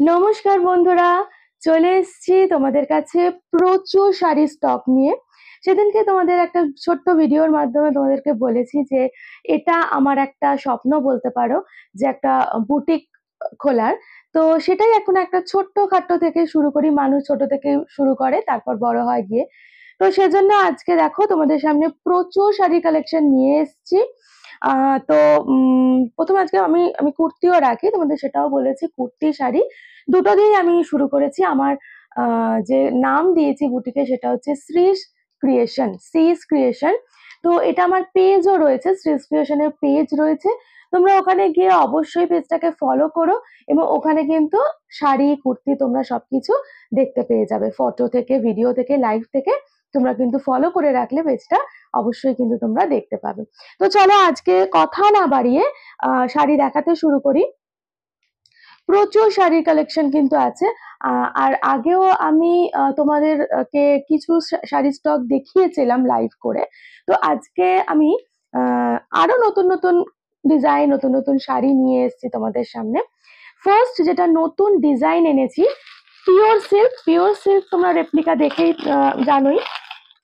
নমস্কার বন্ধুরা, চলে এসেছি তোমাদের কাছে প্রচুর শাড়ির স্টক নিয়ে। সেদিনকে তোমাদের একটা ছোট্ট ভিডিওর মাধ্যমে তোমাদেরকে বলেছি যে এটা আমার একটা স্বপ্ন বলতে পারো, যে একটা বুটিক খোলার। তো সেটাই এখন একটা ছোট্টখাট্টো থেকে শুরু করি, মানুষ ছোট থেকে শুরু করে তারপর বড় হয় গিয়ে। তো সেজন্য আজকে দেখো তোমাদের সামনে প্রচুর শাড়ি কালেকশন নিয়ে এসেছি। তো প্রথমে আজকে আমি আমি কুর্তিও রাখি, তোমাদের সেটাও বলেছি, কুর্তি শাড়ি দুটো দিয়েই আমি শুরু করেছি। আমার যে নাম দিয়েছি বুটিকে সেটা হচ্ছে শ্রীশ ক্রিয়েশন, শ্রীশ ক্রিয়েশন। তো এটা আমার পেজও রয়েছে, শ্রীশ ক্রিয়েশনের পেজ রয়েছে। তোমরা ওখানে গিয়ে অবশ্যই পেজটাকে ফলো করো, এবং ওখানে কিন্তু শাড়ি কুর্তি তোমরা সবকিছু দেখতে পেয়ে যাবে, ফটো থেকে ভিডিও থেকে লাইভ থেকে। তোমরা কিন্তু ফলো করে রাখলে পেজটা অবশ্যই কিন্তু তোমরা দেখতে পাবে। তো চলো আজকে কথা না বাড়িয়ে শাড়ি দেখাতে শুরু করি। প্রচুর শাড়ির কালেকশন কিন্তু আছে। আর আগেও আমি তোমাদেরকে কিছু শাড়ির স্টক দেখিয়েছিলাম লাইভ করে। তো আজকে আমি আরো নতুন নতুন ডিজাইন, নতুন নতুন শাড়ি নিয়ে এসেছি তোমাদের সামনে। ফার্স্ট যেটা নতুন ডিজাইন এনেছি, পিওর সিল্ক। পিওর সিল্ক তোমরা রেপ্লিকা দেখেই জানোই,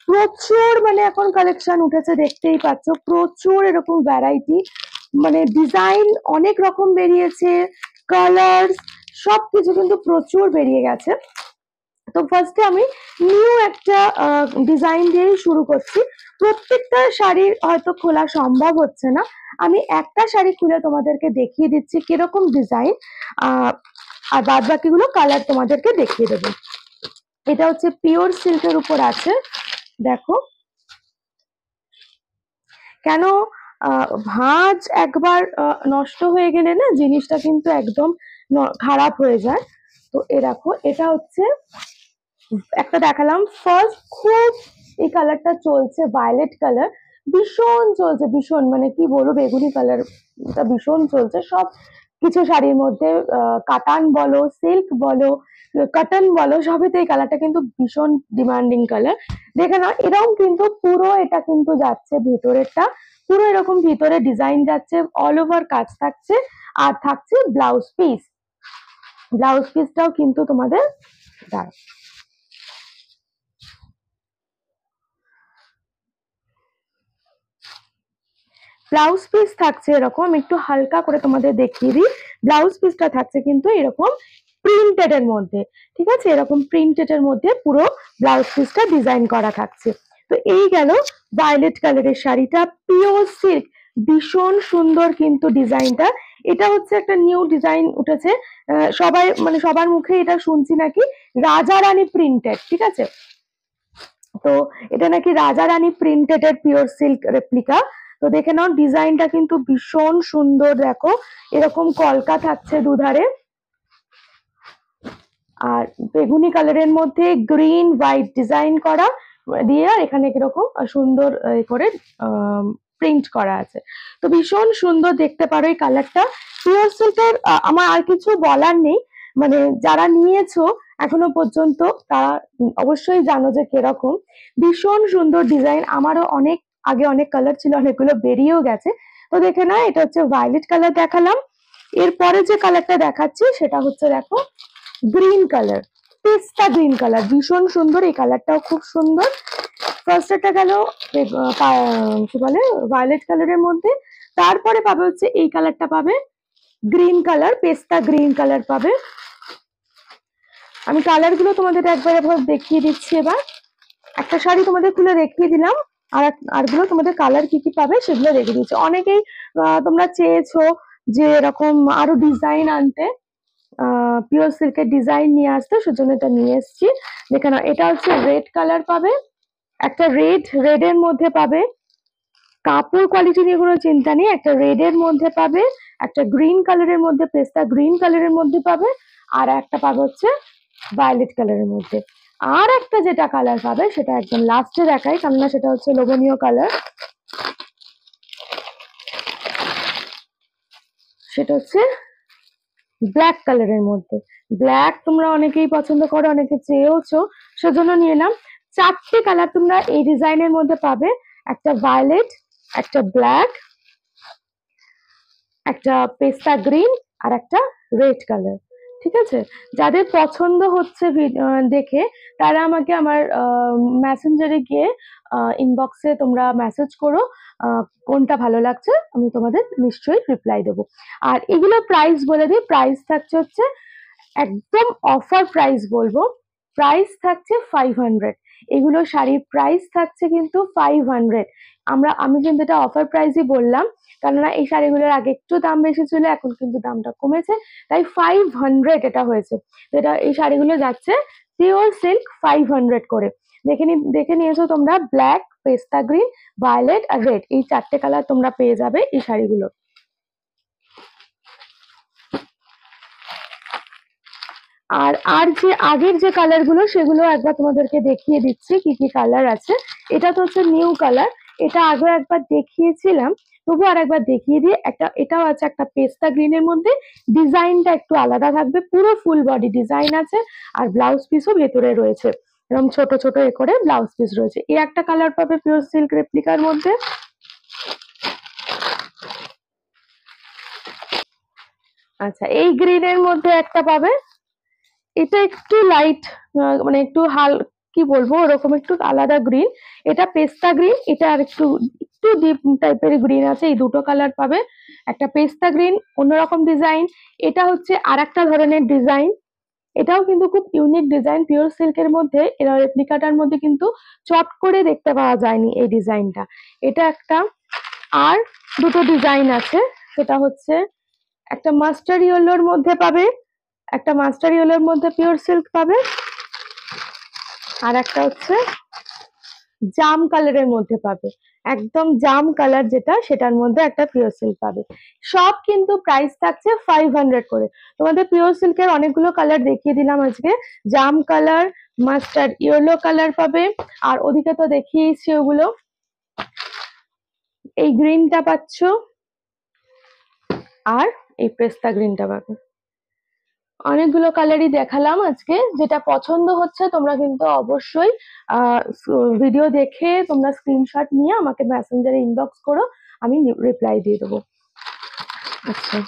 প্রচুর মানে এখন কালেকশন উঠেছে, দেখতেই পাচ্ছ প্রচুর এরকম ভ্যারাইটি, মানে ডিজাইন অনেক রকম বেরিয়েছে, কালার সবকিছু কিন্তু প্রচুর বেরিয়ে গেছে। তো ফার্স্টে আমি নিউ একটা ডিজাইন দিয়েই শুরু করছি। প্রত্যেকটা শাড়ির হয়তো খোলা সম্ভব হচ্ছে না, আমি একটা শাড়ি খুলে তোমাদেরকে দেখিয়ে দিচ্ছি কিরকম ডিজাইন, আর বাদ বাকিগুলো কালার তোমাদেরকে দেখিয়ে দেবো। এটা হচ্ছে পিওর সিল্কের উপর আছে, দেখো কেন। ভাঁজ একবার নষ্ট হয়ে গেলে না জিনিসটা কিন্তু একদম খারাপ হয়ে যায়। তো এ দেখো, এটা হচ্ছে একটা দেখালাম ফার্স্ট, খুব এই কালারটা চলছে, ভায়োলেট কালার, ভীষণ চলছে, ভীষণ মানে কি বলবো, বেগুনি কালার ভীষণ চলছে সব কিছু শাড়ির মধ্যে। কাতান বলো, সিল্ক বলো, কটন বলো, সবেতে এই কালারটা কিন্তু ভীষণ ডিমান্ডিং কালার। দেখে না, এরকম কিন্তু পুরো এটা কিন্তু যাচ্ছে ভেতরেরটা, পুরো এরকম ভিতরে ডিজাইন যাচ্ছে, অল ওভার কাজ থাকছে, আর থাকছে ব্লাউজ পিস। ব্লাউজ পিসটাও কিন্তু তোমাদের দাঁড়া, ব্লাউজ পিস থাকছে এরকম, আমি একটু হালকা করে তোমাদের দেখিয়ে দিই। ব্লাউজ পিসটা থাকছে কিন্তু এরকম প্রিন্টেড এর মধ্যে, ঠিক আছে, এরকম প্রিন্টেড এর মধ্যে পুরো ব্লাউজ পিসটা ডিজাইন করা থাকছে। তো এই গেল ভায়োলেট কালারের শাড়িটা, পিওর সিল্ক, ভীষণ সুন্দর কিন্তু ডিজাইনটা। এটা হচ্ছে একটা নিউ ডিজাইন উঠেছে, সবাই মানে সবার মুখে এটা শুনছি নাকি রাজা রানী প্রিন্টেড, ঠিক আছে। তো এটা নাকি রাজা রানী প্রিন্টেড এর পিওর সিল্ক রেপ্লিকা। তো দেখে নাও ডিজাইনটা কিন্তু ভীষণ সুন্দর, দেখো এরকম কলকা থাকছে দুধারে, আর বেগুনি কালারের মধ্যে গ্রিন হোয়াইট ডিজাইন করা দিয়ে, আর এখানে কিরকম সুন্দর করে প্রিন্ট করা আছে। তো ভীষণ সুন্দর দেখতে পারো এই কালারটা। পিওর সিল্কের আমার আর কিছু বলার নেই, মানে যারা নিয়েছো এখনো পর্যন্ত তারা অবশ্যই জানো যে কিরকম, ভীষণ সুন্দর ডিজাইন। আমারও অনেক আগে অনেক কালার ছিল, অনেকগুলো বেরিয়েও গেছে। তো দেখে না, এটা হচ্ছে ভায়োলেট কালার দেখালাম। এরপরে যে কালারটা দেখাচ্ছি সেটা হচ্ছে দেখো গ্রিন কালার, পেস্তা গ্রিন কালার, ভীষণ সুন্দর, এই কালারটাও খুব সুন্দর। ফার্স্ট এটা গেল কি বলে ভায়োলেট কালারের মধ্যে, তারপরে পাবে হচ্ছে এই কালারটা পাবে, গ্রিন কালার, পেস্তা গ্রিন কালার পাবে। আমি কালার গুলো তোমাদের একবার দেখিয়ে দিচ্ছি। এবার একটা শাড়ি তোমাদের খুলে দেখিয়ে দিলাম, আরগুলো তোমাদের কালার কি কি পাবে সেগুলো রেখে দিচ্ছি। অনেকেই তোমরা চেয়েছো যে এরকম আরো ডিজাইন আনতে, পিওর সিল্কের ডিজাইন নিয়ে আসতে, সেজন্য এটা নিয়ে এসেছি। দেখে নাও, এটা হচ্ছে রেড কালার পাবে, একটা রেড এর মধ্যে পাবে, কাপড় কোয়ালিটি নিয়ে কোনো চিন্তা নেই, একটা রেড এর মধ্যে পাবে, একটা গ্রিন কালারের মধ্যে, পেস্তা গ্রিন কালারের মধ্যে পাবে, আর একটা পাবে হচ্ছে ভায়োলেট কালারের মধ্যে। আর একটা যেটা কালার পাবে সেটা একদম লাস্টে দেখাই, কেননা সেটা হচ্ছে লোভনীয় কালার, সেটা হচ্ছে ব্ল্যাক কালারের মধ্যে। ব্ল্যাক তোমরা অনেকেই পছন্দ করো, অনেকে চেয়েওছো, সেজন্য নিয়ে এলাম। চারটে কালার তোমরা এই ডিজাইনের মধ্যে পাবে, একটা ভায়োলেট, একটা ব্ল্যাক, একটা পেস্তা গ্রিন, আর একটা রেড কালার, ঠিক আছে? যাদের পছন্দ হচ্ছে দেখে তারা আমাকে আমার মেসেঞ্জারে গিয়ে ইনবক্সে তোমরা মেসেজ করো, কোনটা ভালো লাগছে আমি তোমাদের নিশ্চয়ই রিপ্লাই দেবো। আর এগুলো প্রাইস বলে দিই, প্রাইস থাকছে হচ্ছে একদম অফার প্রাইস বলবো, প্রাইস থাকছে 500। এগুলো শাড়ির প্রাইস থাকছে কিন্তু 500। আমি কিন্তু এটা অফার প্রাইসই বললাম, কেননা এই শাড়িগুলোর আগে একটু দাম বেশি ছিল, এখন কিন্তু দামটা কমেছে, তাই 500 এটা হয়েছে। তো এটা এই শাড়িগুলো যাচ্ছে পিওর সিল্ক 500 করে। দেখে নিয়েছো তোমরা, ব্ল্যাক, পেস্তা গ্রিন, ভায়োলেট আর রেড, এই 4টে কালার তোমরা পেয়ে যাবে এই শাড়িগুলো। আর যে আগের যে কালার গুলো সেগুলো একবার তোমাদেরকে দেখিয়ে দিচ্ছি কি কি কালার আছে। এটা তো হচ্ছে নিউ কালার, এটা আগে একবার দেখিয়েছিলাম, তবু আর একবার দেখিয়ে দিয়ে। এটাও আছে একটা পেস্তা গ্রিনের মধ্যে, ডিজাইনটা একটু আলাদা থাকবে, পুরো ফুল বডি ডিজাইন আছে, আর ব্লাউজ পিসও ভেতরে রয়েছে, এরকম ছোট ছোট এ করে ব্লাউজ পিস রয়েছে। এই একটা কালার পাবে পিওর সিল্ক রেপ্লিকার মধ্যে। আচ্ছা, এই গ্রিনের মধ্যে একটা পাবে, এটা একটু লাইট, মানে একটু কি বলবো, ওরকম একটু আলাদা গ্রিন। এটা পেস্তা গ্রিন, এটা আর একটু একটু ডিপ টাইপের গ্রিন আছে, এই দুটো কালার পাবে। একটা পেস্তা গ্রিন, অন্যরকম ডিজাইন। এটা হচ্ছে আর একটা ধরনের ডিজাইন, এটাও কিন্তু খুব ইউনিক ডিজাইন পিওর সিল্কের মধ্যে। এরা রেপ্লিকাটার মধ্যে কিন্তু চট করে দেখতে পাওয়া যায়নি এই ডিজাইনটা। এটা একটা, আর দুটো ডিজাইন আছে, সেটা হচ্ছে একটা মাস্টার ইয়েলোর মধ্যে পাবে, একটা মাস্টার ইয়েলোর মধ্যে পিওর সিল্ক পাবে, আর একটা হচ্ছে জাম কালারের মধ্যে পাবে, একদম জাম কালার যেটা, সেটার মধ্যে একটা পিওর সিল্ক পাবে। সব কিন্তু প্রাইস থাকছে 500 করে। তোমাদের পিওর সিল্কের অনেকগুলো কালার দেখিয়ে দিলাম আজকে, জাম কালার, মাস্টার্ড ইয়েলো কালার পাবে, আর ওদিকে তো দেখিয়েছি ওগুলো। এই গ্রিনটা পাচ্ছ, আর এই পেস্তা গ্রিনটা পাবে। অনেকগুলো কালারই দেখালাম আজকে, যেটা পছন্দ হচ্ছে তোমরা কিন্তু অবশ্যই ভিডিও দেখে তোমরা স্ক্রিনশট নিয়ে আমাকে মেসেঞ্জারে ইনবক্স করো, আমি রিপ্লাই দিয়ে দেবো। আচ্ছা,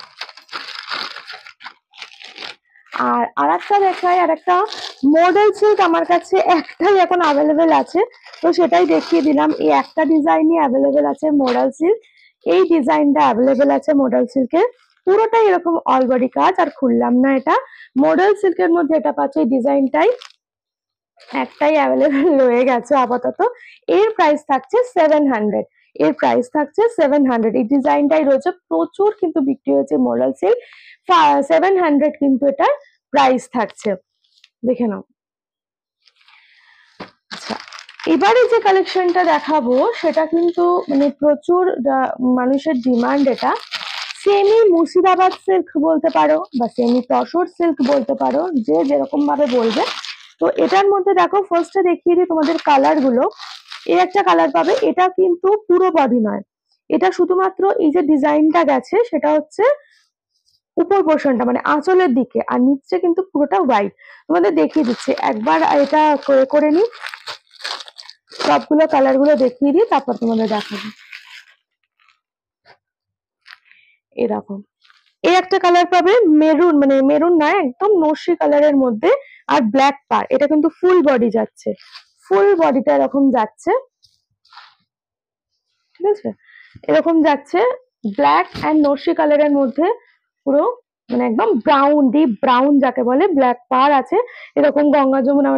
আর একটা দেখাই, আর একটা মডেল সিল্ক আমার কাছে একটাই এখন অ্যাভেলেবেল আছে, তো সেটাই দেখিয়ে দিলাম। এই একটা ডিজাইনই অ্যাভেলেবেল আছে মডেল সিল্ক, এই ডিজাইনটা অ্যাভেলেবেল আছে মডেল সিল্কের, পুরোটাই এরকম অল বডি কাজ, আর খুললাম না এটা। মডেল সিল্কের মধ্যে এটা পাচ্ছে, এই ডিজাইনটাই একটাই অ্যাভেলেবেল রয়ে গেছে আপাতত। এর প্রাইস থাকছে 700, এর প্রাইস থাকছে 700। এই ডিজাইনটাই রয়েছে, প্রচুর কিন্তু বিক্রি হয়েছে মডেল সিল্ক, 700 কিন্তু এটার প্রাইস থাকছে, দেখে নাও। আচ্ছা, এবারে যে কালেকশনটা দেখাবো সেটা কিন্তু মানে প্রচুর মানুষের ডিমান্ড। এটা সেমি মুর্শিদাবাদ সিল্ক বলতে পারো, বা সেমি তসর সিল্ক বলতে পারো, যে যেরকম ভাবে বলবে। তো এটার মধ্যে দেখো, ফার্স্টে দেখিয়ে দিই তোমাদের কালার গুলো। এই একটা কালার পাবে, এটা কিন্তু পুরো বডি নয়, এটা শুধুমাত্র এই যে ডিজাইনটা গেছে সেটা হচ্ছে উপর পোর্শনটা, মানে আঁচলের দিকে, আর নিচে কিন্তু পুরোটা হোয়াইট। তোমাদের দেখিয়ে দিচ্ছি একবার, এটা করে নি, সবগুলো কালার গুলো দেখিয়ে দিই, তারপর তোমাদের দেখাবো। এরকম এই একটা কালার পাবে, মেরুন, মানে মেরুন নয়, একদম নস্যি কালারের মধ্যে, আর ব্ল্যাক পার। এটা কিন্তু ফুল বডি যাচ্ছে, ফুল বডিটা এরকম যাচ্ছে, ঠিক আছে, এরকম যাচ্ছে, ব্ল্যাক অ্যান্ড নস্যি কালারের মধ্যে, পুরো মানে একদম ব্রাউন, ডিপ ব্রাউন যাকে বলে, ব্ল্যাক পার আছে, এরকম গঙ্গা যমুনা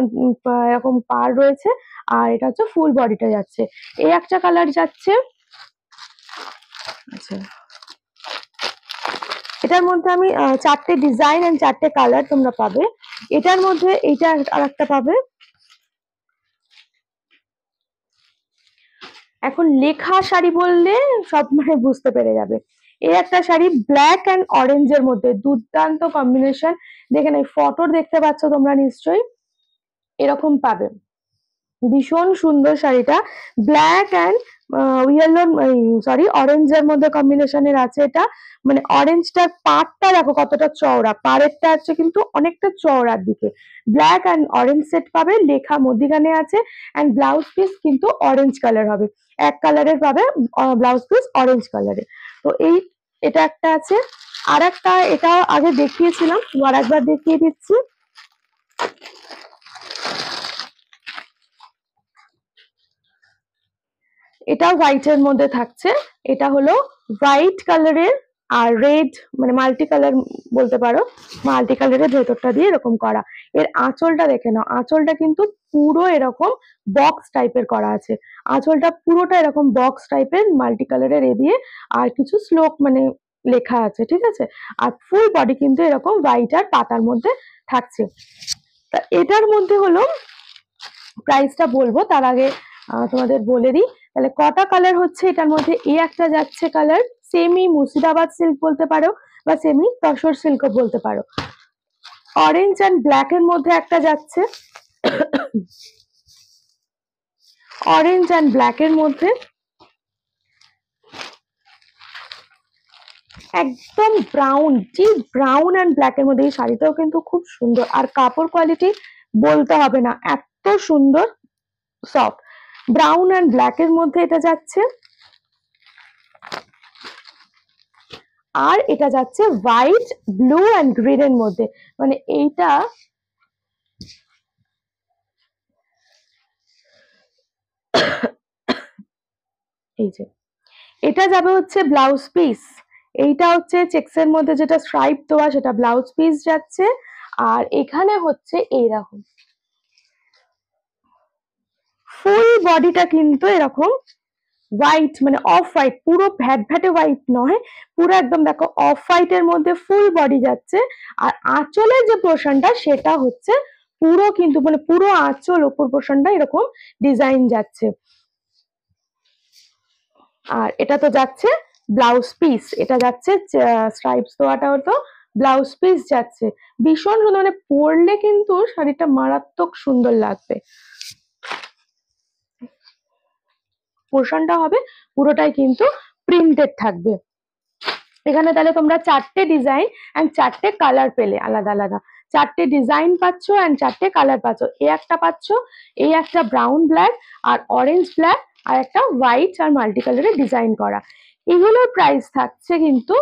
এরকম পার রয়েছে, আর এটা হচ্ছে ফুল বডিটা যাচ্ছে। এই একটা কালার যাচ্ছে। আচ্ছা, এটার মধ্যে আমি 4টে ডিজাইন এন্ড 4টে কালার তোমরা পাবে। এটার মধ্যে এইটা আর একটা পাবে। এখন লেখা শাড়ি বললে সব মানে বুঝতে পেরে যাবে। এই একটা শাড়ি ব্ল্যাক অ্যান্ড অরেঞ্জের মধ্যে, দুর্দান্ত কম্বিনেশন। দেখে এই ফটো দেখতে পাচ্ছ তোমরা নিশ্চয়ই, এরকম পাবে, ভীষণ সুন্দর শাড়িটা। ব্ল্যাক অ্যান্ড ইয়েলো, সরি, অরেঞ্জের মধ্যে কম্বিনেশনের আছে এটা। মানে অরেঞ্জটার পাড়টা দেখো কতটা চওড়া, পাড়েরটা আছে কিন্তু অনেকটা চওড়ার দিকে। ব্ল্যাক অ্যান্ড অরেঞ্জ সেট পাবে, লেখা মধ্যিখানে আছে, অ্যান্ড ব্লাউজ পিস কিন্তু অরেঞ্জ কালার হবে, এক কালারের পাবে ব্লাউজ পিস অরেঞ্জ কালারের। তো এটা একটা আছে। আর একটা, এটা আগে দেখিয়েছিলাম, আর একবার দেখিয়ে দিচ্ছি। এটা হোয়াইটের মধ্যে থাকছে, এটা হলো হোয়াইট কালারের আর রেড, মানে মাল্টি কালার বলতে পারো, মাল্টি কালারের ভেতরটা দিয়ে এরকম করা। এর আঁচলটা দেখে নাও, আঁচলটা কিন্তু পুরো এরকম বক্স টাইপের করা আছে, আঁচলটা পুরোটা এরকম বক্স টাইপের মাল্টি কালারের এ দিয়ে, আর কিছু শ্লোক মানে লেখা আছে, ঠিক আছে। আর ফুল বডি কিন্তু এরকম হোয়াইট আর পাতার মধ্যে থাকছে। তা এটার মধ্যে হলো, প্রাইসটা বলবো তার আগে তোমাদের বলে দিই, তাহলে কটা কালার হচ্ছে এটার মধ্যে। এই একটা যাচ্ছে কালার সেমি মুর্শিদাবাদ সিল্ক বলতে পারো, বা সেমি তসর সিল্কও বলতে পারো। অরেঞ্জ অ্যান্ড ব্ল্যাক এর মধ্যে একটা যাচ্ছে, অরেঞ্জ অ্যান্ড ব্ল্যাক এর মধ্যে, একদম brown, deep brown and black এর মধ্যে। এই শাড়িটাও কিন্তু খুব সুন্দর, আর কাপড় কোয়ালিটি বলতে হবে না, এত সুন্দর সফট। ব্রাউন অ্যান্ড ব্ল্যাক এর মধ্যে এটা যাচ্ছে, আর এটা যাচ্ছে হোয়াইট, ব্লু অ্যান্ড গ্রিন এর মধ্যে। মানে এইটা এই যে এটা যাবে হচ্ছে ব্লাউজ পিস, এইটা হচ্ছে চেক্স এর মধ্যে যেটা স্ট্রাইপ দেওয়া সেটা ব্লাউজ পিস যাচ্ছে। আর এখানে হচ্ছে এইরকম ফুল বডিটা কিন্তু এরকম হোয়াইট, মানে অফ হোয়াইট, পুরো ভ্যাট ভ্যাটে হোয়াইট নয়, পুরো একদম দেখো অফ হোয়াইট এর মধ্যে ফুল বডি যাচ্ছে। আর আঁচলের যে পোর্শনটা সেটা হচ্ছে পুরো কিন্তু, মানে পুরো আঁচল উপর পোর্শনটা এরকম ডিজাইন যাচ্ছে। আর এটা তো যাচ্ছে ব্লাউজ পিস, এটা যাচ্ছে স্ট্রাইপস দেওয়াটা হতো ব্লাউজ পিস যাচ্ছে। ভীষণ সুন্দর, মানে পরলে কিন্তু শাড়িটা মারাত্মক সুন্দর লাগবে। পোর্শনটা হবে পুরোটাই কিন্তু প্রিন্টেড থাকবে। এখানে তাহলে তোমরা চারটে ডিজাইন এন্ড চারটে কালার পেলে, আলাদা আলাদা চারটে ডিজাইন পাচ্ছ এন্ড চারটে কালার পাচ্ছ। এই একটা পাচ্ছ, এই একটা ব্রাউন ব্ল্যাক আর অরেঞ্জ ব্ল্যাক, আর একটা হোয়াইট আর মাল্টি কালারের ডিজাইন করা। এগুলোর প্রাইস থাকছে কিন্তু,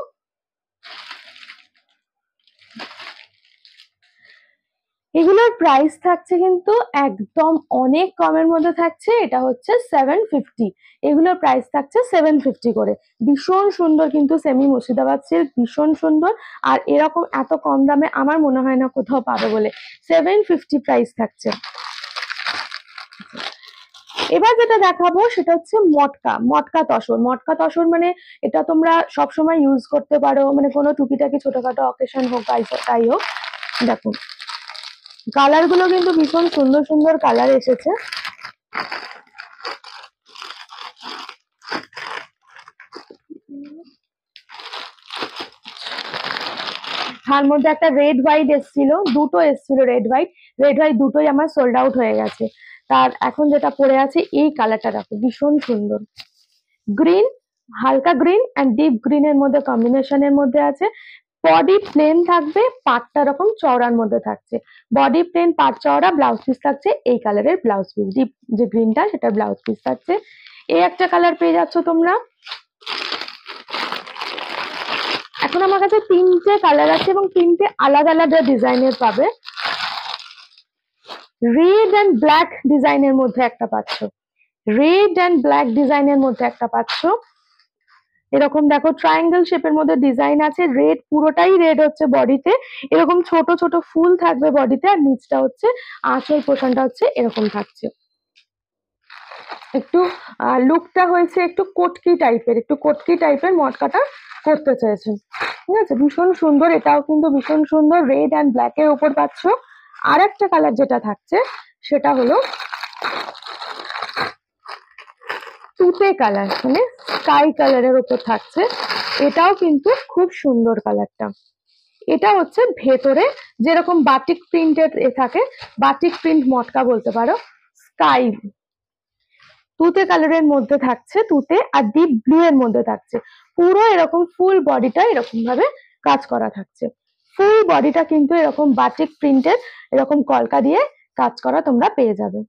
এগুলোর প্রাইস থাকছে কিন্তু একদম অনেক কমের মধ্যে থাকছে। এটা হচ্ছে 750, এগুলোর প্রাইস থাকছে 750 করে। ভীষণ সুন্দর কিন্তু সেমি মুর্শিদাবাদ সিল্ক, ভীষণ সুন্দর। আর এরকম এত কম দামে আমার মনে হয় না কোথাও পাবে বলে, 750 প্রাইস থাকছে। এবার যেটা দেখাবো সেটা হচ্ছে মটকা, মটকা তসর। মটকা তসর মানে এটা তোমরা সবসময় ইউজ করতে পারো, মানে কোনো টুকিটাকি ছোটখাটো অকেশন হোক তাই হোক। দেখো কালার গুলো কিন্তু ভীষণ সুন্দর সুন্দর কালার এসেছে। তার মধ্যে একটা রেড হোয়াইট এসেছিল, দুটো এসেছিল রেড হোয়াইট, রেড হোয়াইট দুটোই আমার সোল্ড আউট হয়ে গেছে। তার এখন যেটা পরে আছে এই কালারটা দেখো ভীষণ সুন্দর, গ্রিন, হালকা গ্রিন অ্যান্ড ডিপ গ্রিন এর মধ্যে কম্বিনেশনের মধ্যে আছে। বডি প্লেন থাকবে, পাটটা এরকম চওড়ার মধ্যে থাকছে, বডি প্লেন পাট চওড়া, ব্লাউজ পিস থাকছে এই কালারের ব্লাউজ পিস, ডিপ যে গ্রিনটা সেটা ব্লাউজ পিস থাকছে। এই একটা কালার পেয়ে যাচ্ছ তোমরা। এখন আমার কাছে তিনটে কালার আছে এবং তিনটে আলাদা আলাদা ডিজাইনের পাবে। রেড অ্যান্ড ব্ল্যাক ডিজাইনের মধ্যে একটা পাচ্ছ, রেড অ্যান্ড ব্ল্যাক ডিজাইনের মধ্যে একটা পাচ্ছ। এরকম দেখো ট্রায়াঙ্গেল শেপের মধ্যে ডিজাইন আছে, রেড, পুরোটাই রেড হচ্ছে বডিতে, এরকম ছোট ছোট ফুল থাকবে বডিতে, আর নিচটা হচ্ছে আঁচল পোর্শনটা হচ্ছে এরকম থাকছে। একটু লুকটা হয়েছে একটু কটকি টাইপের, একটু কটকি টাইপের মটকাটা করতে চাইছেন, ঠিক আছে। ভীষণ সুন্দর, এটাও কিন্তু ভীষণ সুন্দর, রেড অ্যান্ড ব্ল্যাক এর উপর পাচ্ছ। আর একটা কালার যেটা থাকছে সেটা হলো তুতে কালার, মানে স্কাই কালারের উপর থাকছে। এটাও কিন্তু খুব সুন্দর কালারটা। এটা হচ্ছে ভেতরে যেরকম বাটিক প্রিন্টের থাকে, বাটিক প্রিন্ট মটকা বলতে পারো, স্কাই তুতে কালারের মধ্যে থাকছে, তুতে আর ডিপ ব্লু এর মধ্যে থাকছে। পুরো এরকম ফুল বডিটা এরকম ভাবে কাজ করা থাকছে, ফুল বডিটা কিন্তু এরকম বাটিক প্রিন্টের এরকম কলকা দিয়ে কাজ করা তোমরা পেয়ে যাবে।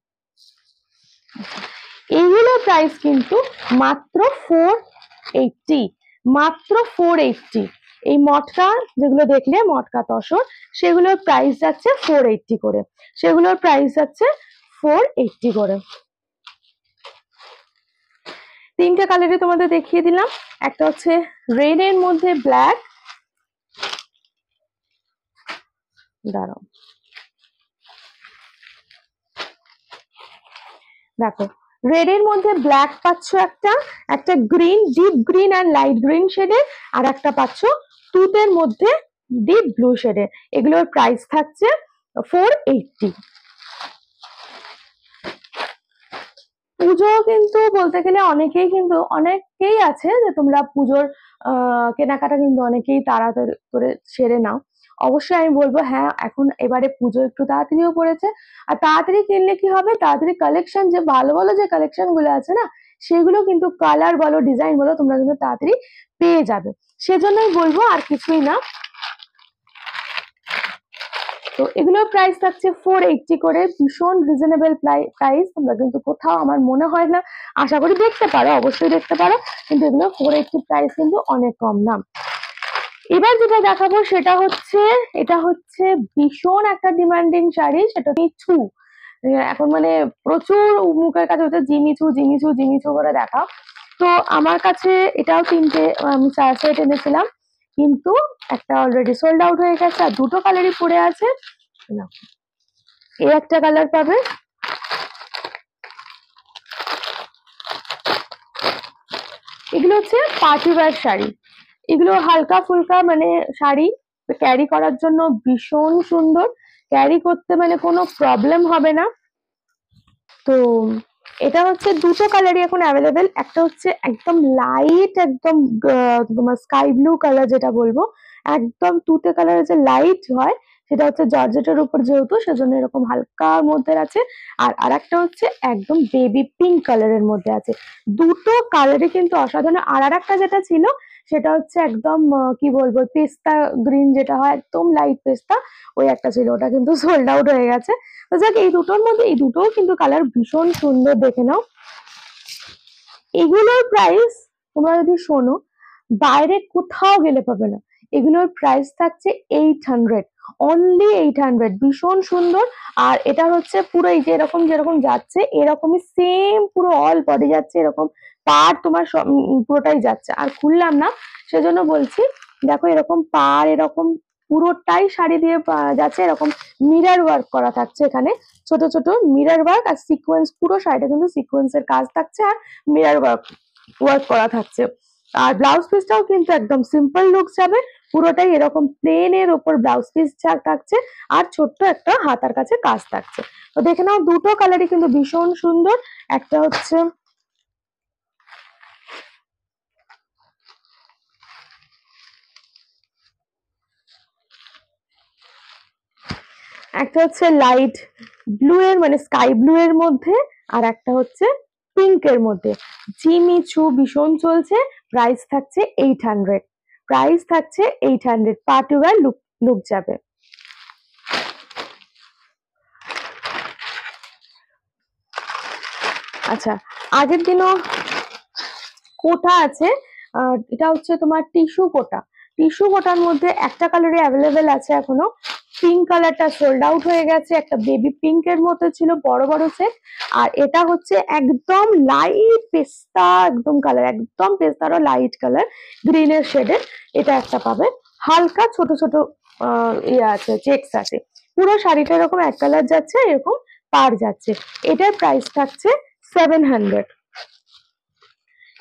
এইগুলোর প্রাইস কিন্তু মাত্র 480, মাত্র 480। এই মটকা যেগুলো দেখলে মটকা তসর, সেগুলোর প্রাইস যাচ্ছে 480 করে, সেগুলোর প্রাইস যাচ্ছে 480 করে। তিনটে কালারে তোমাদের দেখিয়ে দিলাম, একটা হচ্ছে রেড এর মধ্যে ব্ল্যাক, দাঁড়াও দেখো রেড এর মধ্যে ব্ল্যাক পাচ্ছ একটা, একটা গ্রিন, ডিপ গ্রিন আর লাইট গ্রিন শেডের, আর একটা পাচ্ছ তুতের মধ্যে ডিপ ব্লু শেডের। এগুলোর প্রাইস থাকছে 480। পুজো কিন্তু বলতে গেলে অনেকেই আছে যে তোমরা পুজোর কেনাকাটা কিন্তু অনেকেই তাড়াতাড়ি করে সেরে নাও। অবশ্যই আমি বলবো হ্যাঁ, এখন এবারে পুজো একটু তাড়াতাড়িও পড়েছে, আর তাড়াতাড়ি কিনলে কি হবে, তাড়াতাড়ি কালেকশন যে ভালো ভালো যে কালেকশন গুলো আছে না, সেগুলো কিন্তু কালার বলো ডিজাইন বলো তোমরা কিন্তু তাড়াতাড়ি পেয়ে যাবে। সেজন্যই বলবো, আর কিছুই না। তো এগুলোর প্রাইস থাকছে 480 করে, ভীষণ রিজনেবল প্রাইস। তোমরা কিন্তু কোথাও আমার মনে হয় না, আশা করি দেখতে পারো, অবশ্যই দেখতে পারো, কিন্তু এগুলো 480 প্রাইস কিন্তু অনেক কম দাম। এবার যেটা দেখাবো সেটা হচ্ছে, এটা হচ্ছে ভীষণ একটা ডিমান্ডিং শাড়ি, সেটা মিছু। এখন মানে প্রচুর মুখের কাছে হচ্ছে জিমিচু জিমিচু জিমিচু করে দেখা। তো আমার কাছে এটাও তিনটে আমি 4 সেট এনেছিলাম, কিন্তু একটা অলরেডি সোল্ড আউট হয়ে গেছে, আর দুটো কালারই পড়ে আছে। না, এই একটা কালার পাবে, এগুলো হচ্ছে পার্টি ওয়্যার শাড়ি। এগুলো হালকা ফুলকা মানে শাড়ি, ক্যারি করার জন্য ভীষণ সুন্দর, ক্যারি করতে মানে কোনো প্রবলেম হবে না। তো এটা হচ্ছে দুটো কালারই এখন অ্যাভেলেবেল, একটা হচ্ছে একদম লাইট, একদম তোমার স্কাই ব্লু কালার যেটা বলবো, একদম তুতে কালারের যে লাইট হয়, সেটা হচ্ছে জর্জেটের উপর যেহেতু, সেজন্য এরকম হালকার মধ্যে আছে। আর আরেকটা হচ্ছে একদম বেবি পিঙ্ক কালারের মধ্যে আছে। দুটো কালারই কিন্তু অসাধারণ। আর আরেকটা যেটা ছিল সেটা হচ্ছে একদম কি বলবো, পেস্তা গ্রিন যেটা হয়, একদম লাইট পেস্তা, ওই একটা ছিল, ওটা কিন্তু সোল্ড আউট হয়ে গেছে। তো যাক, এই দুটোর মধ্যে এই দুটোও কিন্তু কালার ভীষণ সুন্দর, দেখে নাও। এগুলোর প্রাইস তোমরা যদি শোনো, বাইরে কোথাও গেলে পাবে না। এগুলোর প্রাইস থাকছে 800, অনলি 800। ভীষণ সুন্দর। আর এটা হচ্ছে পুরো এই যে এরকম যেরকম যাচ্ছে, এরকমই সেম পুরো অল বডি যাচ্ছে, এরকম পার তোমার পুরোটাই যাচ্ছে। আর খুললাম না সেজন্য বলছি, দেখো এরকম পার এরকম পুরোটাই শাড়ি দিয়ে যাচ্ছে, এরকম মিরর ওয়ার্ক করা থাকছে এখানে, ছোট ছোট মিরর ওয়ার্ক আর সিকোয়েন্স, পুরো শাড়িটা কিন্তু সিকোয়েন্সের কাজ থাকছে আর মিরর ওয়ার্ক করা থাকছে। আর ব্লাউজ পিসটাও কিন্তু একদম সিম্পল লুক যাবে, পুরোটাই এরকম প্লেন এর উপর ব্লাউজ পিস থাকছে, আর ছোট্ট একটা হাতার কাছে কাজ থাকছে। তো দেখে নাও, দুটো কালারই কিন্তু ভীষণ সুন্দর। একটা হচ্ছে লাইট ব্লু এর মানে স্কাই ব্লু এর মধ্যে, আর একটা হচ্ছে পিঙ্ক এর মধ্যে। জিমিচু ভীষণ চলছে, প্রাইস থাকছে 800, প্রাইস থাকছে 800, পার্টি ওয়্যার লুক যাবে। আচ্ছা, আগের দিনও কোটা আছে, এটা হচ্ছে তোমার টিস্যু কোটা। টিস্যু কোটার মধ্যে একটা কালারে অ্যাভেলেবেল আছে এখনো, পিঙ্ক কালারটা সোল্ড আউট হয়ে গেছে, একটা বেবি পিঙ্ক এর মতো ছিল বড় বড় সেট। আর এটা হচ্ছে একদম লাইট পেস্তা, একদম কালার একদম পেস্তারও লাইট কালার গ্রিনের শেডের, এটা একটা পাবে। হালকা ছোট ছোট ইয়ে আছে, চেকস আছে। পুরো শাড়িটা এরকম এক কালার যাচ্ছে, এরকম পার যাচ্ছে। এটার প্রাইস থাকছে 700,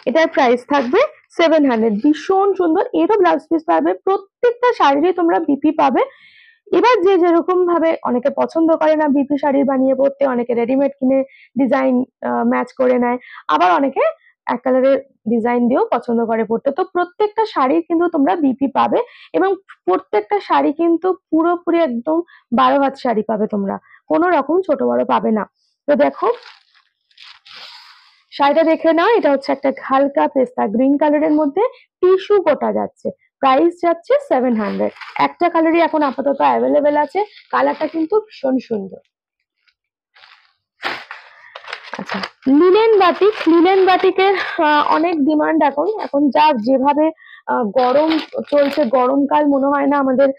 এটার প্রাইস থাকবে 700। ভীষণ সুন্দর, এরও ব্লাউজ পিস পাবে, প্রত্যেকটা শাড়িরই তোমরা বিপি পাবে। এবার যে যেরকম ভাবে, অনেকে পছন্দ করে না বিপি শাড়ি বানিয়ে পরতে, অনেকে রেডিমেড কিনে ডিজাইন ম্যাচ করে নেয়, আবার অনেকে এক কালারের ডিজাইন দিয়েও পছন্দ করে পরতে। তো প্রত্যেকটা শাড়ি কিন্তু তোমরা বিপি পাবে, এবং প্রত্যেকটা শাড়ি কিন্তু পুরোপুরি একদম 12 হাত শাড়ি পাবে তোমরা, কোনো রকম ছোট বড় পাবে না। তো দেখো শাড়িটা দেখে নাও, এটা হচ্ছে একটা হালকা পেস্তা গ্রিন কালারের মধ্যে টিস্যু কোটা যাচ্ছে, প্রাইস যাচ্ছে 700। একটা কালারই এখন আপাতত অ্যাভেলেবেল আছে, কালারটা কিন্তু ভীষণ সুন্দর। আচ্ছা, লিনেন বাটিকের অনেক ডিমান্ড এখন, এখন যার যেভাবে গরম চলছে, গরমকাল মনে হয় না আমাদের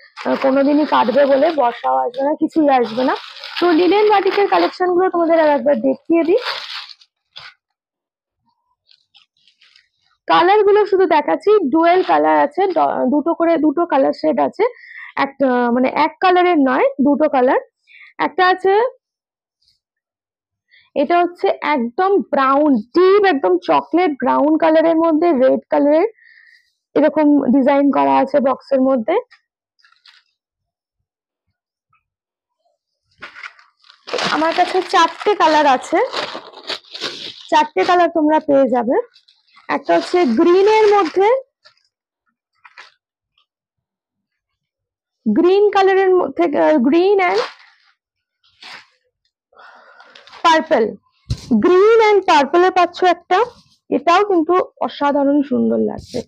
কোনোদিনই কাটবে বলে, বর্ষাও আসবে না, কিছুই আসবে না। তো লিনেন বাটিকের কালেকশন গুলো তোমাদের একবার দেখিয়ে দিই। কালার গুলো শুধু দেখাচ্ছি, ডুয়েল কালার আছে, দুটো কালার শেড আছে, একটা মানে এক কালারের নয়, দুটো কালার। একটা আছে, এটা হচ্ছে একদম ব্রাউন, ডিপ একদম চকলেট ব্রাউন কালারের মধ্যে রেড কালারের এরকম ডিজাইন করা আছে বক্সের মধ্যে। আমার কাছে 4টে কালার আছে, 4টে কালার তোমরা পেয়ে যাবে। একটা হচ্ছে গ্রিনের মধ্যে, গ্রিন কালারের মধ্যে, green and purple, green and পার্পলে পাচ্ছ একটা, এটাও কিন্তু অসাধারণ সুন্দর লাগছে।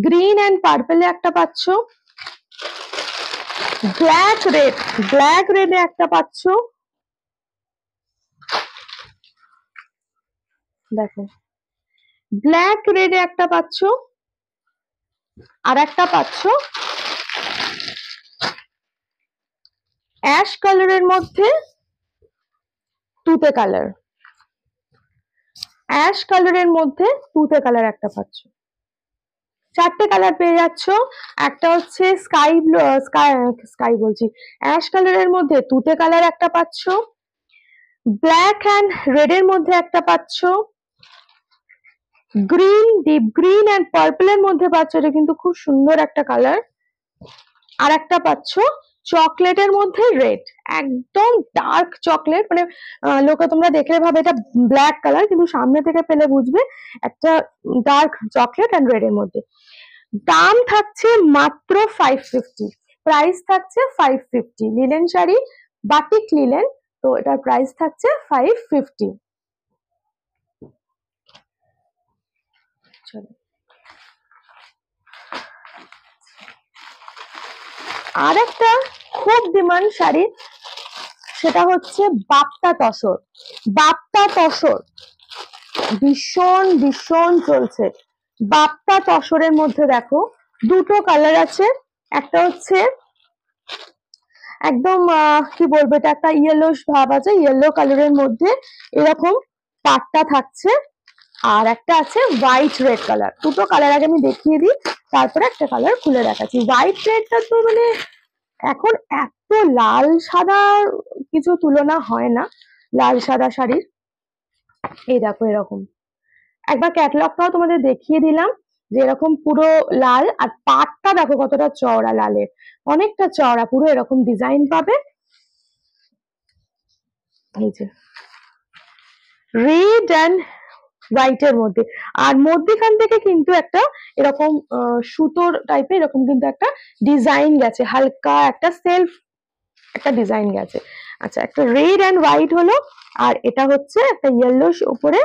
গ্রিন অ্যান্ড পার্পলে একটা পাচ্ছ, ব্ল্যাক রেডে একটা পাচ্ছ, দেখো ব্ল্যাক রেডে একটা পাচ্ছ, আর একটা পাচ্ছ অ্যাশ কালারের মধ্যে তুতে কালার, অ্যাশ কালারের মধ্যে তুতে কালার একটা পাচ্ছ। 4টে কালার পেয়ে যাচ্ছ। একটা হচ্ছে স্কাই ব্লু, স্কাই বলছি, অ্যাশ কালারের মধ্যে তুতে কালার একটা পাচ্ছ, ব্ল্যাক অ্যান্ড রেড এর মধ্যে একটা পাচ্ছ, গ্রিন, ডিপ গ্রিন অ্যান্ড পার্পলের মধ্যে পাচ্ছ, এটা কিন্তু খুব সুন্দর একটা কালার। আর একটা পাচ্ছ চকলেটের মধ্যে রেড, একদম ডার্ক চকলেট, মানে লোকে তোমরা দেখলে ভাবে এটা ব্ল্যাক কালার, কিন্তু সামনে থেকে পেলে বুঝবে একটা ডার্ক চকলেট অ্যান্ড রেড এর মধ্যে। দাম থাকছে মাত্র 550, প্রাইস থাকছে 550। লিলেন শাড়ি, বাটিক লিলেন, তো এটার প্রাইস থাকছে 550। চলো আর একটা খুব ডিমান্ড শাড়ি, সেটা হচ্ছে বাপ্তা তসর। বাপ্তা তসর ভীষণ ভীষণ চলছে। বাপ্তা তসরের মধ্যে দেখো দুটো কালার আছে, একটা হচ্ছে একদম কি বলবো, এটা একটা ইয়েলো ভাব আছে, ইয়েলো কালারের মধ্যে এরকম পাটটা থাকছে, আর একটা আছে হোয়াইট রেড কালার। দুটো কালার আগে আমি দেখিয়ে দিই, তারপরে একটা কালার খুলে দেখাচ্ছি। হোয়াইট রেডটা তো মানে এখন এত লাল সাদা কিছু তুলনা হয় না লাল সাদা শাড়ির। এই দেখো এরকম, একবার ক্যাটালগটাও তোমাদের দেখিয়ে দিলাম যে এরকম পুরো লাল, আর পাটটা দেখো কতটা চওড়া, লালের অনেকটা চওড়া, পুরো এরকম ডিজাইন পাবে। এই যে রেড অ্যান্ড হোয়াইট এর মধ্যে, আর মধ্যখান থেকে কিন্তু একটা এরকম সুতোর টাইপের এরকম কিন্তু একটা ডিজাইন গেছে, হালকা একটা সেলফ একটা ডিজাইন গেছে। আচ্ছা, একটা রেড অ্যান্ড হোয়াইট হলো, আর এটা হচ্ছে একটা ইয়েলো উপরে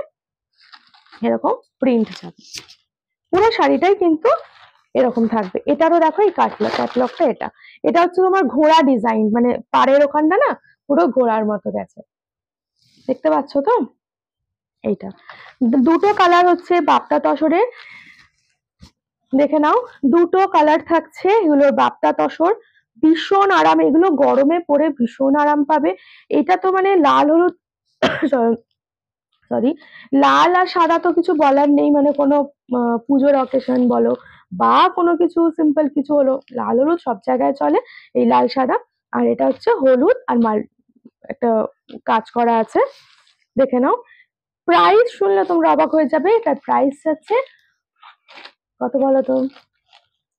এরকম প্রিন্ট যাবে, পুরো শাড়িটাই কিন্তু এরকম থাকবে। এটারও দেখো এই ক্যাটলগটা, এটা হচ্ছে তোমার ঘোড়া ডিজাইন, মানে পাড়ের ওখানটা না পুরো ঘোড়ার মতো গেছে, দেখতে পাচ্ছ তো। এইটা দুটো কালার হচ্ছে বাপ্তা তসরের, দেখে নাও দুটো কালার থাকছে, এগুলো বাপ্তা তসর, ভীষণ আরাম, এগুলো গরমে পরে ভীষণ আরাম পাবে। এটা তো মানে লাল হলুদ সরি, লাল আর সাদা তো কিছু বলার নেই, মানে কোনো পুজোর অকেশন বলো বা কোনো কিছু সিম্পল কিছু হলো, লাল হলুদ সব জায়গায় চলে, এই লাল সাদা। আর এটা হচ্ছে হলুদ আর একটা কাজ করা আছে, দেখে নাও। প্রাইস শুনলে তোমরা অবাক হয়ে যাবে, এটার প্রাইস আছে কত বলো তো,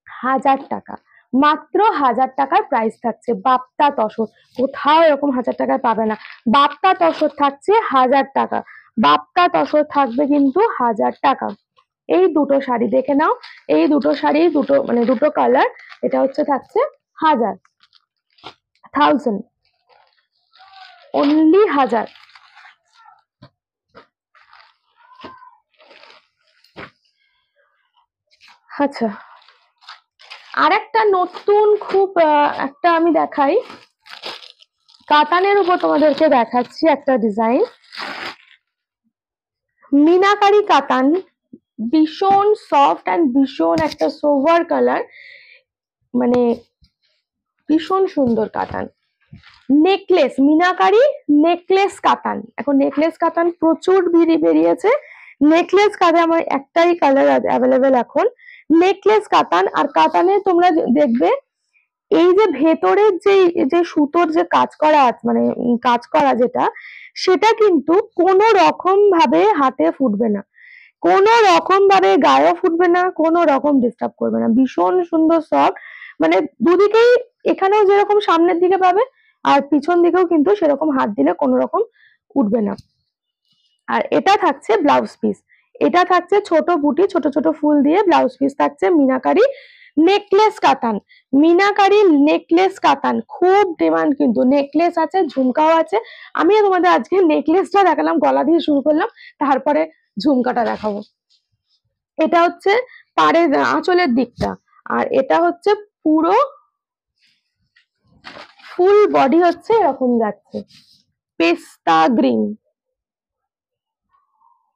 1000 টাকা, মাত্র 1000 টাকার প্রাইস থাকছে বাপ্তা তসর। কোথাও এরকম 1000 টাকায় পাবে না, বাপ্তা তসর থাকছে 1000 টাকা, বাপ্তা তসর থাকবে কিন্তু 1000 টাকা। এই দুটো শাড়ি দেখে নাও, এই দুটো শাড়ি দুটো মানে দুটো কালার, এটা হচ্ছে থাকছে 1000 অনলি 1000। আচ্ছা, আর একটা নতুন খুব একটা আমি দেখাই, কাতানের উপর তোমাদেরকে দেখাচ্ছি একটা ডিজাইন, মিনাকারি কাতান, ভীষণ সফট অ্যান্ড ভীষণ একটা সোভার কালার, মানে ভীষণ সুন্দর কাতান। নেকলেস, মিনাকারি নেকলেস কাতান, এখন নেকলেস কাতান প্রচুর বেরিয়েছে। নেকলেস কাতান আমার একটাই কালার অ্যাভেলেবেল এখন, নেকলেস কাতান। আর কাতানে তোমরা দেখবে এই যে ভেতরের যে সুতোর যে কাজ করা আছে, মানে কাজ করা যেটা, সেটা কিন্তু কোনো রকম ভাবে হাতে ফুটবে না, কোনো রকম ভাবে গায়েও ফুটবে না, কোনো রকম ডিস্টার্ব করবে না, ভীষণ সুন্দর সফট। মানে দুদিকেই, এখানেও যেরকম সামনের দিকে পাবে আর পিছন দিকেও কিন্তু সেরকম হাত দিলে কোনো রকম উঠবে না। আর এটা থাকছে ব্লাউজ পিস, এটা থাকছে ছোট বুটি, ছোট ছোট ফুল দিয়ে ব্লাউজ পিস থাকছে মিনাকারি নেকলেস কাতান। মিনাকারি নেকলেস কাতান খুব ডিমান্ড, কিন্তু নেকলেস আছে, ঝুমকাও আছে। আমি তোমাদের আজকে নেকলেসটা দেখালাম, গলা দিয়ে শুরু করলাম, তারপরে ঝুমকাটা দেখাবো। এটা হচ্ছে পাড়ের আঁচলের দিকটা, আর এটা হচ্ছে পুরো ফুল বডি হচ্ছে এরকম যাচ্ছে পেস্তা গ্রিন,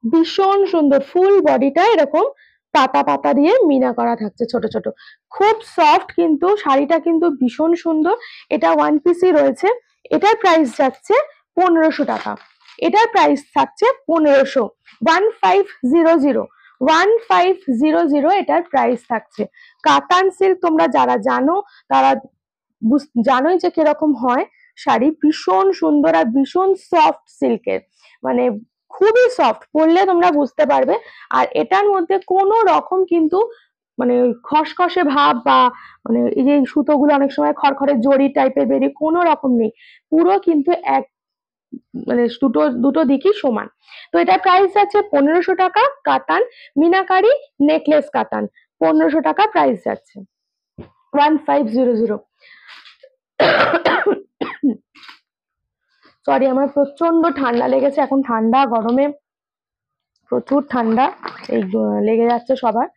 ভীষণ সুন্দর। ফুল বডিটা এরকম পাতা পাতা দিয়ে মিনা করা থাকছে ছোট ছোট, খুব সফট, কিন্তু শাড়িটা কিন্তু ভীষণ সুন্দর। এটা ওয়ান পিসই রয়েছে। এটার প্রাইস যাচ্ছে 1500 টাকা, এটার প্রাইস থাকছে 1500, 1500, 1500 এটার প্রাইস থাকছে। কাতান সিল্ক তোমরা যারা জানো তারা জানোই যে কিরকম হয় শাড়ি, ভীষণ সুন্দর আর ভীষণ সফট সিল্কের, মানে খুবই সফট, পরলে তোমরা বুঝতে পারবে। আর এটার মধ্যে কোনো রকম কিন্তু মানে খসখসে ভাব বা মানে এই যে সুতোগুলো অনেক সময় খড়খড়ে জড়ি টাইপের বেরিয়ে, কোনো রকম নেই, পুরো কিন্তু এক মানে দুটো দিকই সমান। তো এটা প্রাইস আছে 1500 টাকা। কাতান মিনাকারি নেকলেস কাতান 1500 টাকা প্রাইস যাচ্ছে, 1500। সরি, আমার প্রচন্ড ঠান্ডা লেগেছে এখন, ঠান্ডা গরমে প্রচুর ঠান্ডা এই লেগে যাচ্ছে সবার।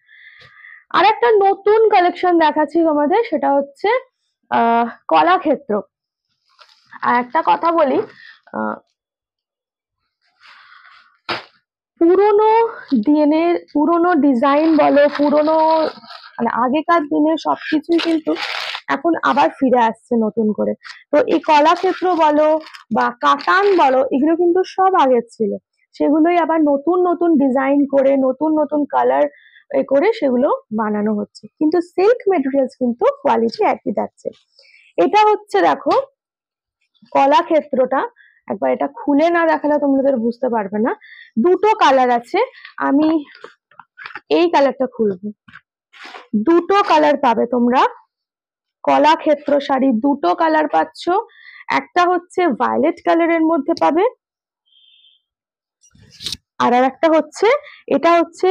আর একটা নতুন কালেকশন দেখাচ্ছি তোমাদের, সেটা হচ্ছে কলাক্ষেত্র। আর একটা কথা বলি, পুরোনো দিনের পুরোনো ডিজাইন বলো, পুরোনো মানে আগেকার দিনের সবকিছুই কিন্তু এখন আবার ফিরে আসছে নতুন করে। তো এই কলাক্ষেত্র বলো বা কাতান বলো, এগুলো কিন্তু সব আগের ছিল, সেগুলোই আবার নতুন নতুন ডিজাইন করে নতুন নতুন কালার করে সেগুলো বানানো হচ্ছে, কিন্তু সিল্ক মেটেরিয়ালস কিন্তু কোয়ালিটি একই যাচ্ছে। এটা হচ্ছে দেখো কলাক্ষেত্রটা, একবার এটা খুলে না দেখালে তোমাদের বুঝতে পারবে না। দুটো কালার আছে, আমি এই কালারটা খুলবো, দুটো কালার পাবে তোমরা। কলাক্ষেত্র শাড়ি দুটো কালার পাচ্ছ, একটা হচ্ছে ভায়োলেট কালারের মধ্যে পাবে, আর একটা হচ্ছে এটা হচ্ছে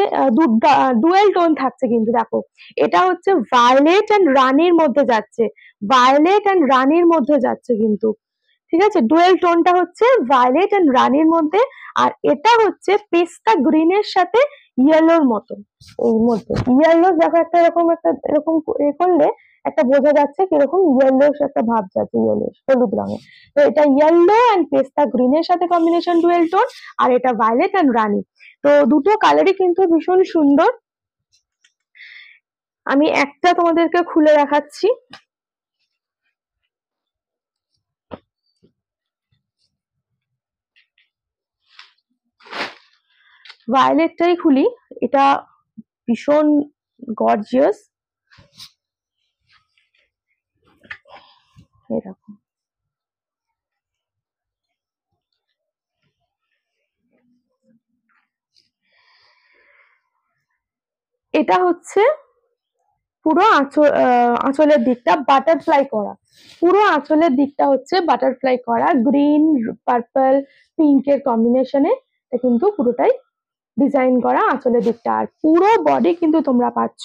ডুয়েল টোন থাকছে, কিন্তু দেখো এটা হচ্ছে ভায়োলেট এন্ড রানির মধ্যে যাচ্ছে, ভায়োলেট এন্ড রানির মধ্যে যাচ্ছে কিন্তু, ঠিক আছে, ডুয়েল টোনটা হচ্ছে ভায়োলেট এন্ড রানির মধ্যে। আর এটা হচ্ছে পেস্তা গ্রিনের সাথে ইয়েলোর মতো, এর মধ্যে ইয়েলো দেখো একটা এরকম একটা এরকম করলে একটা বোঝা যাচ্ছে কিরকম ইয়েলো একটা ভাব যাচ্ছে, ইয়েলো হলুদ রঙের। তো এটা ইয়েলো এন্ড পেস্তা গ্রিনের সাথে কম্বিনেশন ডুয়েল টোন, আর এটা ভায়োলেট এন্ড রানি। তো দুটো কালারই কিন্তু ভীষণ সুন্দর। আমি একটা তোমাদেরকে খুলে দেখাচ্ছি, ভায়োলেটটাই খুলি, এটা ভীষণ গর্জিয়াস, এরকম এটা হচ্ছে পুরো আঁচলের দিকটা বাটারফ্লাই করা, পুরো আঁচলের দিকটা হচ্ছে বাটারফ্লাই করা, গ্রিন পার্পল পিঙ্কের কম্বিনেশনে কিন্তু পুরোটাই ডিজাইন করা আঁচলের দিকটা। আর পুরো বডি কিন্তু তোমরা পাচ্ছ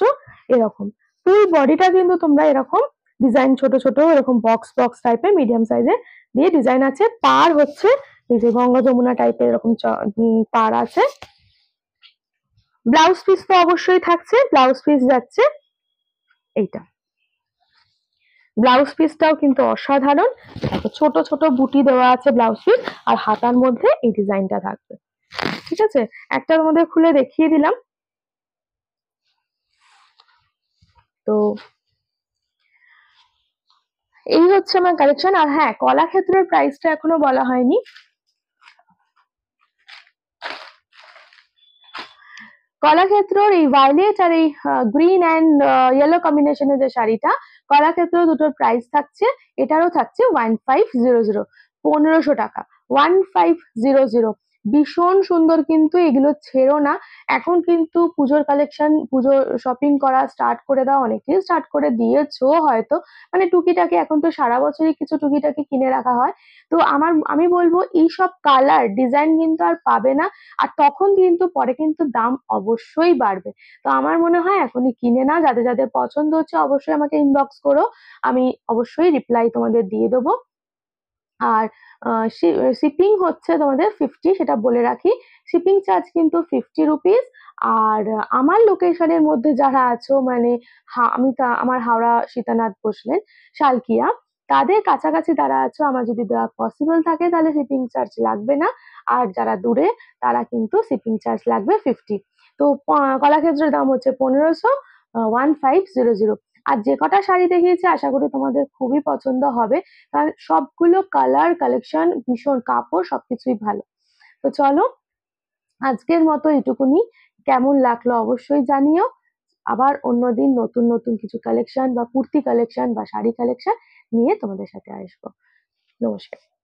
এরকম, ফুল বডিটা কিন্তু তোমরা এরকম ডিজাইন ছোট ছোট এরকম বক্স বক্স টাইপের মিডিয়াম সাইজের দিয়ে ডিজাইন আছে। পার হচ্ছে এই যে গঙ্গা যমুনা টাইপের এরকম পার আছে। ব্লাউজ পিস তো অবশ্যই থাকছে, ব্লাউজ পিস যাচ্ছে এইটা, ব্লাউজ পিসটাও কিন্তু অসাধারণ, ছোট ছোট বুটি দেওয়া আছে ব্লাউজ পিস, আর হাতার মধ্যে এই ডিজাইনটা থাকবে, ঠিক আছে। একটার মধ্যে খুলে দেখিয়ে দিলাম, তো এই হচ্ছে আমার কালেকশন। আর হ্যাঁ, কলাক্ষেত্রের প্রাইসটা এখনো বলা হয়নি। কলাক্ষেত্রর এই ভায়োলেট আর এই গ্রিন অ্যান্ড ইয়েলো কম্বিনেশনের যে শাড়িটা, কলাক্ষেত্র দুটোর প্রাইস থাকছে, এটারও থাকছে 1500, 1500 টাকা, 1500। ভীষণ সুন্দর, কিন্তু এগুলো ছেড়ো না। এখন কিন্তু পুজোর কালেকশন, পুজোর শপিং করা স্টার্ট করে দাও, অনেকেই স্টার্ট করে দিয়েছো হয়তো, মানে টুকিটাকি এখন তো সারা বছরই কিছু টুকিটাকি কিনে রাখা হয়। তো আমি বলবো এইসব কালার ডিজাইন কিন্তু আর পাবে না, আর তখন কিন্তু পরে কিন্তু দাম অবশ্যই বাড়বে। তো আমার মনে হয় এখনই কিনে নাও, যাদের যাদের পছন্দ হচ্ছে অবশ্যই আমাকে ইনবক্স করো, আমি অবশ্যই রিপ্লাই তোমাদের দিয়ে দেবো। আর শিপিং হচ্ছে তোমাদের 50, সেটা বলে রাখি, শিপিং চার্জ কিন্তু 50 রুপিস। আর আমার লোকেশনের মধ্যে যারা আছো, মানে আমার হাওড়া সীতানাথ বসলেন, শালকিয়া, তাদের কাছাকাছি যারা আছো, আমার যদি দেওয়া পসিবল থাকে তাহলে শিপিং চার্জ লাগবে না। আর যারা দূরে, তারা কিন্তু শিপিং চার্জ লাগবে 50। তো কলাক্ষেত্রের দাম হচ্ছে 1500, 1500। আর যে কটা শাড়ি দেখিয়েছি আশা করি তোমাদের খুবই পছন্দ হবে, কারণ সবগুলো কালার কালেকশন ভীষণ, কাপড় সবকিছুই ভালো। তো চলো, আজকের মতো এটুকুনি। কেমন লাগলো অবশ্যই জানিও। আবার অন্যদিন নতুন নতুন কিছু কালেকশন বা কুর্তি কালেকশন বা শাড়ি কালেকশন নিয়ে তোমাদের সাথে আসবো। নমস্কার।